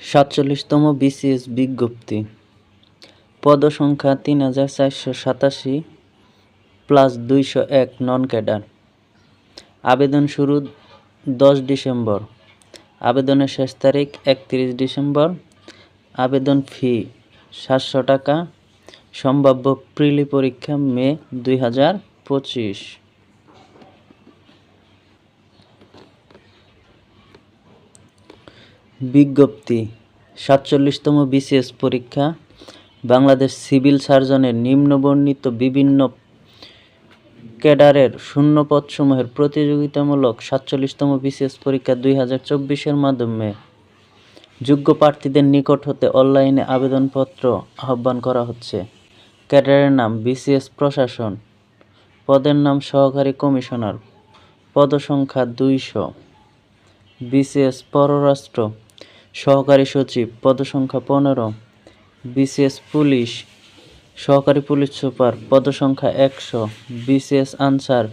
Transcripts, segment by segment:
৪৭তম BCS বিজ্ঞপ্তি। পদসংখ্যা ৩৪৮৭ plus ২০১ non cadre. আবেদন শুরু ১০ ডিসেম্বর। আবেদনের শেষ তারিখ ৩১ ডিসেম্বর। আবেদন ফি ৭০০ টাকা। সম্ভাব্য প্রিলি পরীক্ষা মে ২০২৫। বিজ্ঞপ্তি। ৪৭তম বিসিএস পরীক্ষা বাংলাদেশ সিভিল সার্জনের নিম্নবর্ণিত বিভিন্ন ক্যাডারের শূন্যপদসমূহের প্রতিযোগিতামূলক ৪৭তম বিসিএস পরীক্ষা ২০২৪-এর মাধ্যমে যোগ্য প্রার্থীদের নিকট হতে অনলাইনে আবেদনপত্র আহ্বান করা হচ্ছে। ক্যাডারের নাম বিসিএস প্রশাসন, পদের নাম সহকারী কমিশনার, পদসংখ্যা ২০০। বিসিএস পররাষ্ট্র, সহকারী সচিব, পদসংখ্যা ১৫। বিসিএস পুলিশ, সহকারী পুলিশ সুপার, পদসংখ্যা ১০০। বিসিএস আনসার,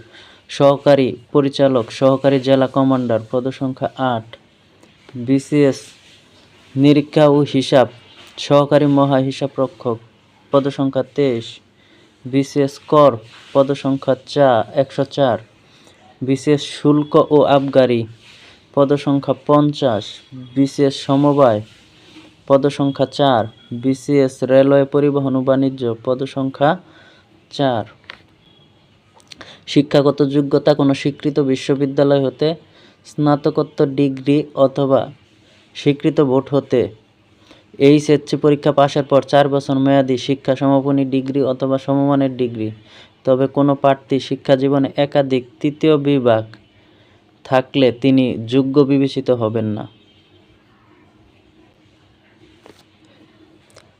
সহকারী পরিচালক, সহকারী জেলা কমান্ডার, পদসংখ্যা ৮। বিসিএস নিরীক্ষা ও হিসাব, সহকারী মহা হিসাবরক্ষক, পদসংখ্যা ২৩। বিসিএস কর, পদসংখ্যা ১০৪। বিসিএস শুল্ক ও আবগারি, পদসংখ্যা ৫০। বিসিএস সমবায়, পদসংখ্যা ৪। বিসিএস রেলওয়ে পরিবহন ও বাণিজ্য, পদসংখ্যা ৪। শিক্ষাগত যোগ্যতা কোনো স্বীকৃত বিশ্ববিদ্যালয় হতে স্নাতকোত্তর ডিগ্রি অথবা স্বীকৃত বোর্ড হতে এইচএসসি পরীক্ষা পাশের পর ৪ বছর মেয়াদী শিক্ষা সমাপনী ডিগ্রি অথবা সমমানের ডিগ্রি। তবে কোনো প্রার্থী শিক্ষা জীবনে একাধিক তৃতীয় বিভাগ থাকলে তিনি যোগ্য বিবেচিত হবেন না।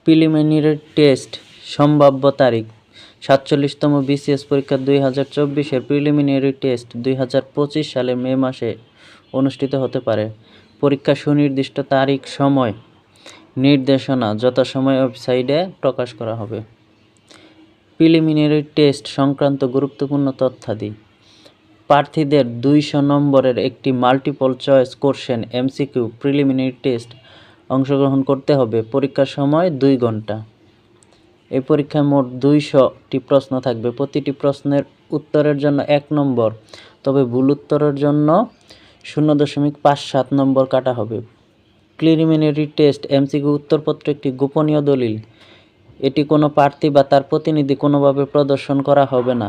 প্রিলিমিনারি টেস্ট সম্ভাব্য তারিখ। ৪৭তম বিসিএস পরীক্ষা ২০২৪-এর প্রিলিমিনারি টেস্ট ২০২৫ সালের মে মাসে অনুষ্ঠিত হতে পারে। পরীক্ষা সুনির্দিষ্ট তারিখ, সময়, নির্দেশনা যথাসময়ে ওয়েবসাইটে প্রকাশ করা হবে। প্রিলিমিনারি টেস্ট সংক্রান্ত গুরুত্বপূর্ণ তথ্যাদি। প্রার্থীদের ২০০ নম্বরের একটি multiple choice question MCQ preliminary test অংশগ্রহণ করতে হবে। পরীক্ষার সময় ২ ঘন্টা। এই পরীক্ষায় মোট ২০০টি প্রশ্ন থাকবে। প্রতিটি প্রশ্নের উত্তরের জন্য ১ নম্বর, তবে ভুল উত্তরের জন্য ০.৫৭ নম্বর কাটা হবে। প্রিলিমিনারি টেস্ট এমসিকিউ উত্তরপত্র একটি গোপনীয় দলিল। এটি কোনো প্রার্থী বা তার প্রতিনিধি কোনোভাবে প্রদর্শন করা হবে না।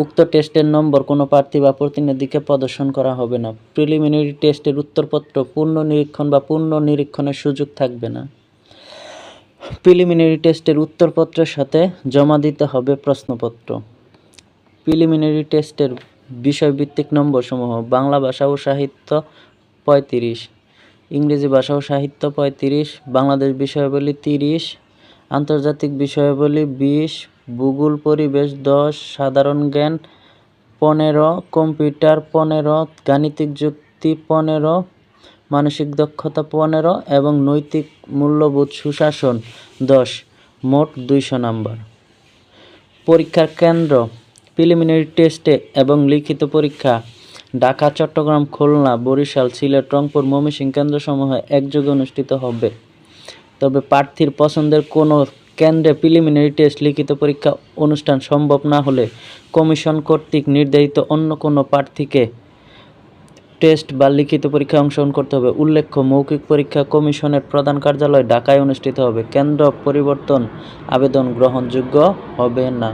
উক্ত টেস্টের নম্বর কোনো প্রার্থী বা প্রতিনিধিকে প্রদর্শন করা হবে না। প্রিলিমিনারি টেস্টের উত্তরপত্র পুনর্নিরীক্ষণ বা পুনর্নিরীক্ষণের সুযোগ থাকবে না। প্রিলিমিনারি টেস্টের উত্তরপত্রের সাথে জমা দিতে হবে প্রশ্নপত্র। প্রিলিমিনারি টেস্টের বিষয়ভিত্তিক নম্বরসমূহ: বাংলা ভাষা ও সাহিত্য ৩৫, ইংরেজি ভাষা ও সাহিত্য ৩৫, বাংলাদেশ বিষয়াবলী ৩০, আন্তর্জাতিক বিষয়াবলী ২০, ভূগোল পরিবেশ ১০, সাধারণ জ্ঞান ১৫, কম্পিউটার ১৫, গাণিতিক যুক্তি ১৫, মানসিক দক্ষতা ১৫ এবং নৈতিক মূল্যবোধ সুশাসন ১০। মোট ২০০ নম্বর। পরীক্ষার কেন্দ্র: প্রিলিমিনারি টেস্টে এবং লিখিত পরীক্ষা ঢাকা, চট্টগ্রাম, খুলনা, বরিশাল, সিলেট, রংপুর, ময়মনসিংহ কেন্দ্রসমূহে একযোগে অনুষ্ঠিত হবে। তবে প্রার্থীর পছন্দের কোনো কেন্দ্রে প্রিলিমিনারি টেস্ট লিখিত পরীক্ষা অনুষ্ঠান সম্ভব না হলে কমিশন কর্তৃক নির্ধারিত অন্য কোনো প্রার্থীকে টেস্ট বা লিখিত পরীক্ষায় অংশগ্রহণ করতে হবে। উল্লেখ্য, মৌখিক পরীক্ষা কমিশনের প্রধান কার্যালয় ঢাকায় অনুষ্ঠিত হবে। কেন্দ্র পরিবর্তন আবেদন গ্রহণযোগ্য হবে না।